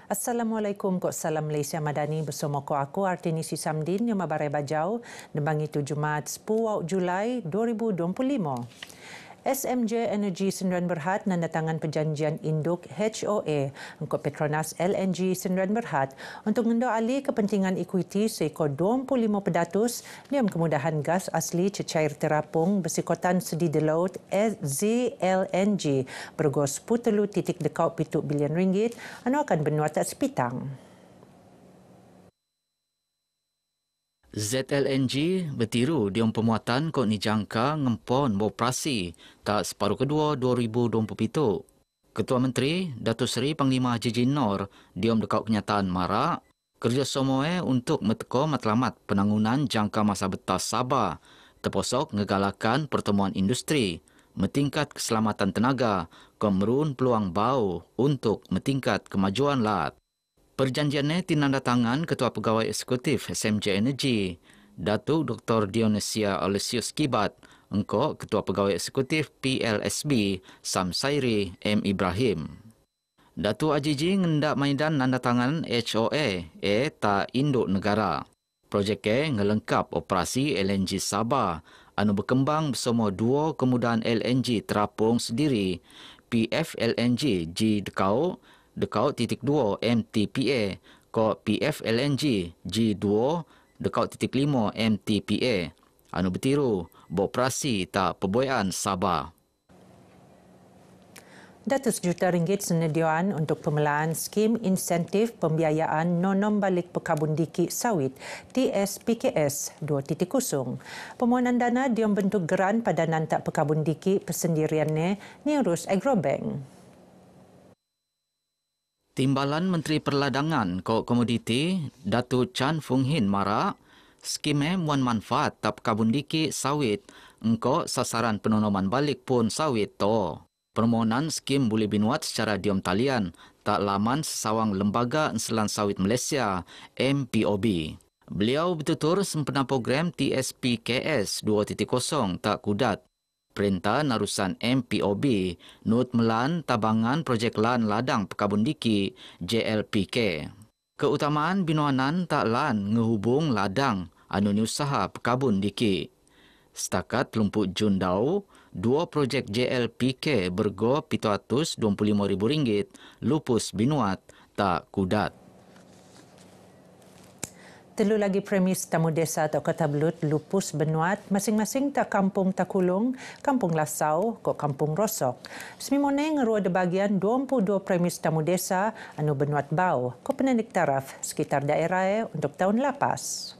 Assalamualaikum ko salam Malaysia Madani bersama ko aku Artini Sisamdin yang mabarai bajau nembangi tu Jumaat 10 Julai 2025. SMJ Energy Sdn Bhd nandatangan perjanjian induk HOA untuk Petronas LNG Sdn Bhd untuk mengendur alih kepentingan ekuiti seekor 25% dalam kemudahan gas asli cecair terapung bersikotan sedi di laut ZLNG bergos 10.7 bilion ringgit anu akan benuat tak sepitang. ZLNG bertiru diom pemuatan kok dijangka ngempon beroperasi tak separuh kedua 2027. Ketua Menteri Datuk Seri Panglima Haji Noor diom dekat kenyataan marak kerjasama untuk meteko matlamat penangunan jangka masa betas Sabah terposok ngegalakan pertemuan industri metingkat keselamatan tenaga kemerun peluang bau untuk metingkat kemajuan lat. Perjanjiannya tinandatangan Ketua Pegawai Eksekutif SMJ Energy, Datuk Dr. Dionesia Aloysius Kibat, engkau Ketua Pegawai Eksekutif PLSB Samsairi M. Ibrahim. Datuk Ajiji ngendak maidan nandatangan HOA tak induk negara. Projeknya ngelengkap operasi LNG Sabah anu berkembang bersama dua kemudahan LNG terapung sendiri, PFLNG G Dekau titik 2 MTPA ko PFLNG G2 Dekau titik 5 MTPA anu bertiru beroperasi tak perboyan Sabah. Ratus juta ringgit senediaan untuk pemelaan skim insentif pembiayaan nonom balik pekabun diki sawit TSPKS 2.0. Permohonan dana diom bentuk geran pada nantak pekabun diki persendiriannya Neurus Agrobank. Timbalan Menteri Perladangan Kok Komoditi Datuk Chan Fung Hin marak skimnya muan manfaat tak pekabun diki sawit engkau sasaran penonoman balik pun sawit to. Permohonan skim boleh binuat secara diam talian tak laman sesawang Lembaga Enselan Sawit Malaysia MPOB. Beliau bertutur sempena program TSPKS 2.0 tak kudat. Perintah Narusan MPOB Nut Melan Tabangan Projek Lan Ladang Pekabun Diki JLPK. Keutamaan binuanan tak lan ngehubung ladang anu ni usaha Pekabun Diki. Setakat 30 Jun dau, dua projek JLPK bergo RM725,000 lupus binuat tak kudat. Telu lagi premis tamu desa atau Kota Belut lupus benuat masing-masing tak Kampung Takulung, Kampung Lasau, kok Kampung Rosok. Semimone ngerua de bagian 22 premis tamu desa anu benuat bau, kok penandik taraf sekitar daerah untuk tahun lapas.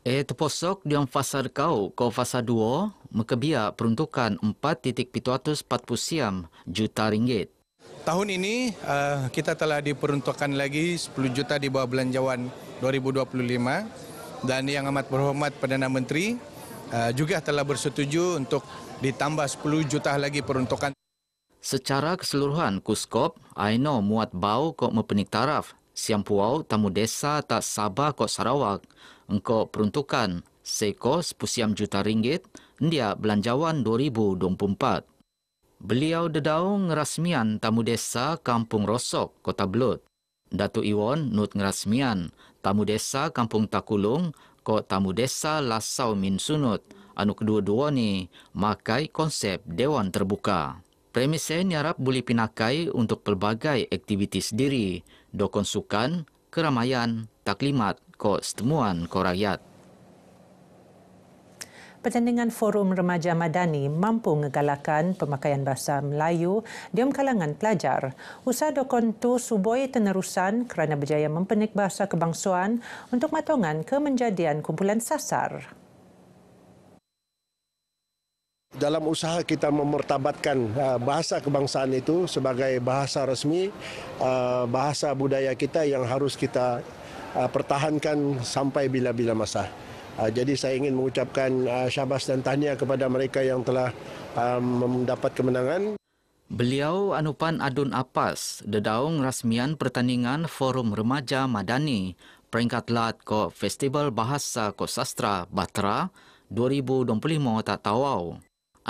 Terposok diam fasa kau ko fasa 2 mekebia peruntukan 4.740 juta ringgit. Tahun ini kita telah diperuntukkan lagi 10 juta di bawah belanjawan 2025 dan Yang Amat Berhormat Perdana Menteri juga telah bersetuju untuk ditambah 10 juta lagi peruntukan. Secara keseluruhan Kuskop, Aino muat bau kok mepenik taraf, Siampuau tamu desa tak Sabah kok Sarawak, engkau peruntukan seko 10 juta ringgit, dia belanjawan 2024. Beliau dedau ngerasmian tamu desa Kampung Rosok, Kota Belut. Datuk Iwan nut ngerasmian tamu desa Kampung Takulung, ko tamu desa Lasau Min Sunut. Anu kedua-dua ni makai konsep Dewan Terbuka. Premisnya nyarap boleh pinakai untuk pelbagai aktiviti sendiri, dokon sukan, keramaian, taklimat, ko setemuan ko rakyat. Pertandingan Forum Remaja Madani mampu ngegalakan pemakaian bahasa Melayu diam kalangan pelajar. Usaha dokon tu suboi tenerusan kerana berjaya mempenik bahasa kebangsuan untuk matongan kemenjadian kumpulan sasar. Dalam usaha kita memertabatkan bahasa kebangsaan itu sebagai bahasa resmi, bahasa budaya kita yang harus kita pertahankan sampai bila-bila masa. Jadi saya ingin mengucapkan syabas dan tahniah kepada mereka yang telah mendapat kemenangan. Beliau Anupan Adun Apas dedaung rasmian pertandingan Forum Remaja Madani peringkat lat ko Festival Bahasa ko Sastra Batra 2025 tak tawau.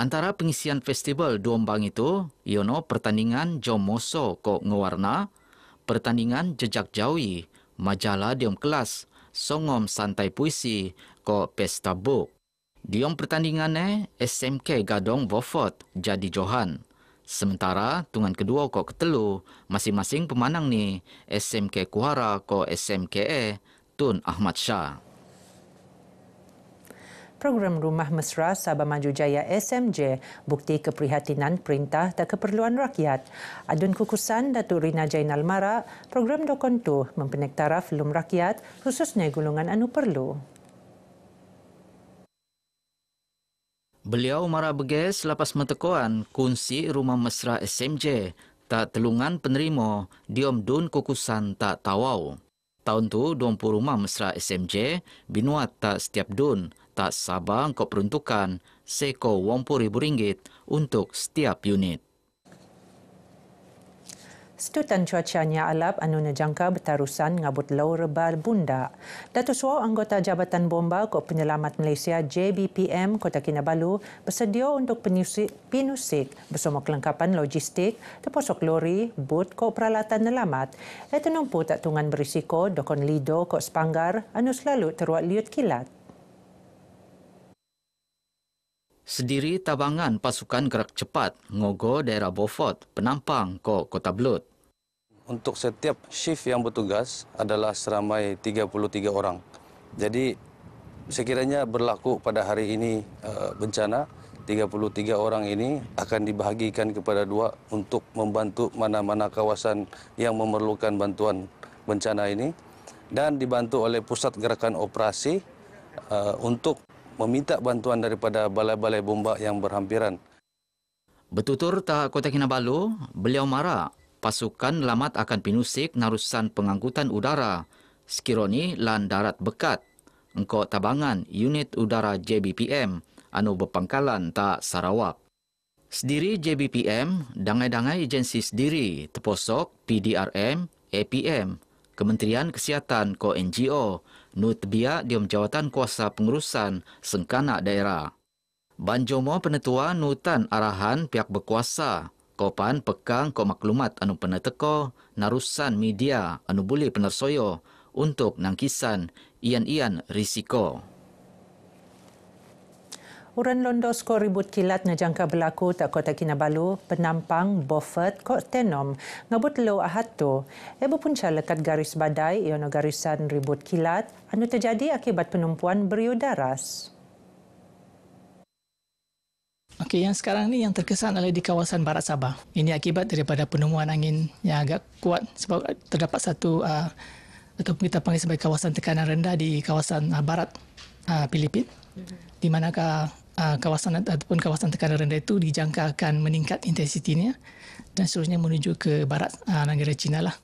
Antara pengisian festival Duombang itu, iono pertandingan Jom Moso ko Ngewarna, pertandingan Jejak Jawi, majalah Diom Kelas, Songom Santai Puisi ko Pesta Book. Diom pertandingannya SMK Gadong Beaufort jadi Johan. Sementara tungan kedua ko ketelu, masing-masing pemanang ni SMK Kuhara ko SMKE Tun Ahmad Shah. Program Rumah Mesra Sabah Maju Jaya SMJ bukti keprihatinan perintah dan keperluan rakyat. Adun kukusan Datuk Rina Jainal Mara, program dokon tu mempenek taraf lum rakyat khususnya golongan anu perlu. Beliau Mara beges selepas mentekoan kunci Rumah Mesra SMJ tak telungan penerima diom dun kukusan tak tawau. Tahun tu 20 rumah mesra SMJ binuat tak setiap dun tak sabang kau peruntukan seko RM80,000 untuk setiap unit. Setutan cuacanya alap anu najangka bertarusan ngabut lau rebal bunda. Datuk Suau anggota Jabatan Bomba Kop Penyelamat Malaysia JBPM Kota Kinabalu bersedia untuk pinusik bersama kelengkapan logistik terposok lori, bot kop peralatan nelamat. Itu nampu tak tungan berisiko dokon lido kop sepanggar anu selalu teruat liut kilat. Sediri tabangan pasukan gerak cepat ngogo daerah Beaufort penampang ko Kota Belud. Untuk setiap shift yang bertugas adalah seramai 33 orang. Jadi sekiranya berlaku pada hari ini bencana, 33 orang ini akan dibahagikan kepada dua untuk membantu mana-mana kawasan yang memerlukan bantuan bencana ini dan dibantu oleh pusat gerakan operasi untuk meminta bantuan daripada balai-balai bomba yang berhampiran. Betutur tak Kota Kinabalu, beliau Mara pasukan lamat akan pinusik narusan pengangkutan udara sekironi lan darat bekat engkau tabangan unit udara JBPM anu berpangkalan tak Sarawak. Sediri JBPM dangai-dangai agensi sendiri terposok PDRM, APM, Kementerian Kesihatan ko NGO nut biak diom jawatan kuasa pengurusan sengkanak daerah. Banjomo penetua nutan arahan pihak berkuasa kopan pekang ko maklumat anu peneteko narusan media anu boleh penersoyo untuk nangkisan ian-ian risiko. Uran londos ko ribut kilat najangka berlaku tak Kota Kinabalu, penampang Beaufort ko Tenom ngabut lo ahad tu. Ebo punca lekat garis badai iono garisan ribut kilat anu terjadi akibat penumpuan beriu daras. Okey, yang sekarang ni yang terkesan adalah di kawasan barat Sabah. Ini akibat daripada penemuan angin yang agak kuat sebab terdapat satu atau kita panggil sebagai kawasan tekanan rendah di kawasan barat Filipin. Di manakah kawasan ataupun kawasan tekanan rendah itu dijangka akan meningkat intensitinya dan seterusnya menuju ke barat negara China lah.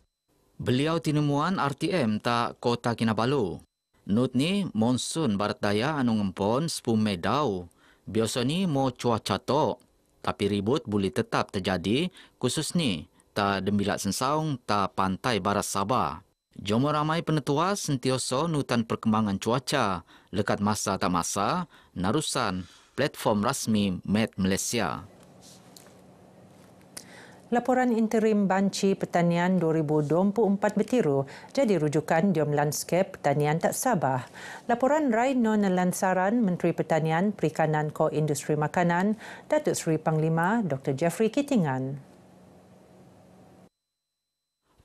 Beliau tinemuan RTM tak Kota Kinabalu. Nut ni monsun barat daya anu ngempon 10 Mei dau. Biasa ni mau cuaca tok, tapi ribut boleh tetap terjadi khusus ni tak dembilat sensaung tak pantai barat Sabah. Jomo ramai penetua sentioso nutan perkembangan cuaca lekat masa tak masa narusan platform rasmi Met Malaysia. Laporan interim Banci Pertanian 2024 bertiru jadi rujukan diom lanskap pertanian tak Sabah. Laporan Raino Nelansaran Menteri Pertanian, Perikanan ko Industri Makanan, Datuk Seri Panglima Dr. Jeffrey Kittingan.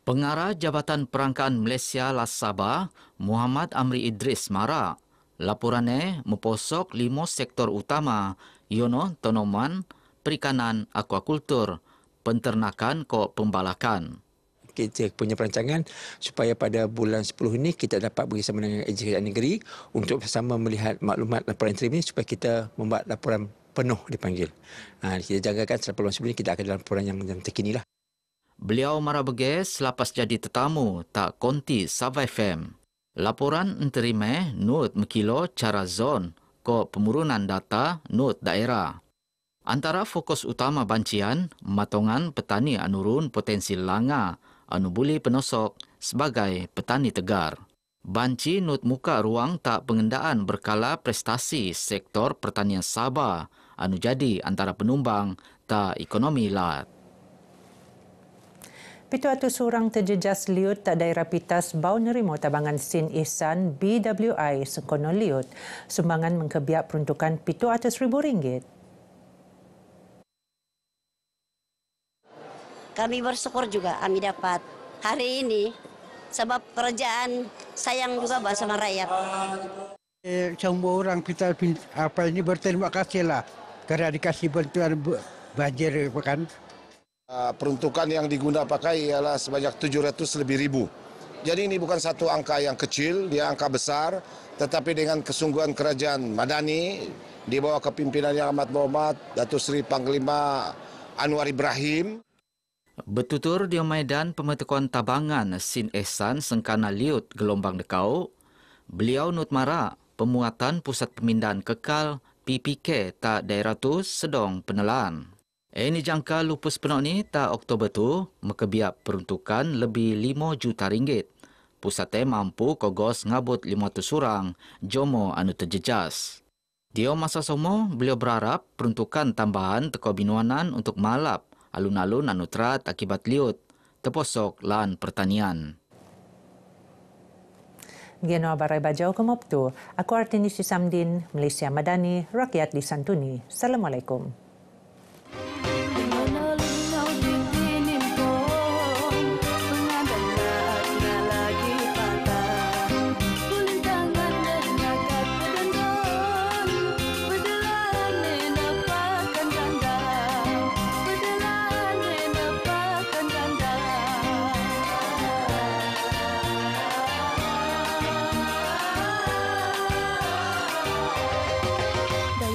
Pengarah Jabatan Perangkaan Malaysia Las Sabah, Muhammad Amri Idris Mara, laporannya memposok 5 sektor utama, iono tanaman, perikanan, akuakultur, penternakan ko pembalakan. Kita punya perancangan supaya pada bulan 10 ini kita dapat bersama dengan agensi kerajaan negeri untuk bersama melihat maklumat laporan interim ini supaya kita membuat laporan penuh dipanggil. Kita jangkakan selepas bulan 10 ini kita akan ada laporan yang terkini lah. Beliau Mara beges selepas jadi tetamu tak konti Sabah FM. Laporan interim nut mekilo cara zon ko pemurunan data nut daerah. Antara fokus utama bancian, matongan petani anurun potensi langa anu boleh penosok sebagai petani tegar. Banci nut muka ruang tak pengendaan berkala prestasi sektor pertanian Sabah anu jadi antara penumbang tak ekonomi lat. 700 orang terjejas liut tak daerah Pitas bau nerima tabangan Sin Ihsan BWI Sengkono Liut. Sumbangan mengkebiak peruntukan RM700,000. Kami bersyukur juga kami dapat hari ini sebab kerajaan sayang juga bersama rakyat. Semua orang kita ini berterima kasihlah kerana dikasih bantuan banjir kan. Peruntukan yang diguna pakai ialah sebanyak 700 lebih ribu. Jadi ini bukan satu angka yang kecil, dia angka besar, tetapi dengan kesungguhan kerajaan Madani di bawah kepimpinan Yang Amat Berhormat Datuk Seri Panglima Anwar Ibrahim. Bertutur di Maidan Pemetukan Tabangan Sin Ihsan Sengkana Liut Gelombang Dekau, beliau nut mara pemuatan Pusat Pemindahan Kekal PPK tak daerah tu sedang penelan. Ini jangka lupus penuh ni tak Oktober tu mekebiak peruntukan lebih RM5 juta. Pusatnya mampu kogos ngabut 500 orang jomo anu terjejas. Dia masa somo beliau berharap peruntukan tambahan teko binuanan untuk malap alun-alun anu terat akibat liut terposok lan pertanian. Geno Barai Bajau Kemoptu, aku Artinisi Samdin, Malaysia Madani, rakyat disantuni. Assalamualaikum.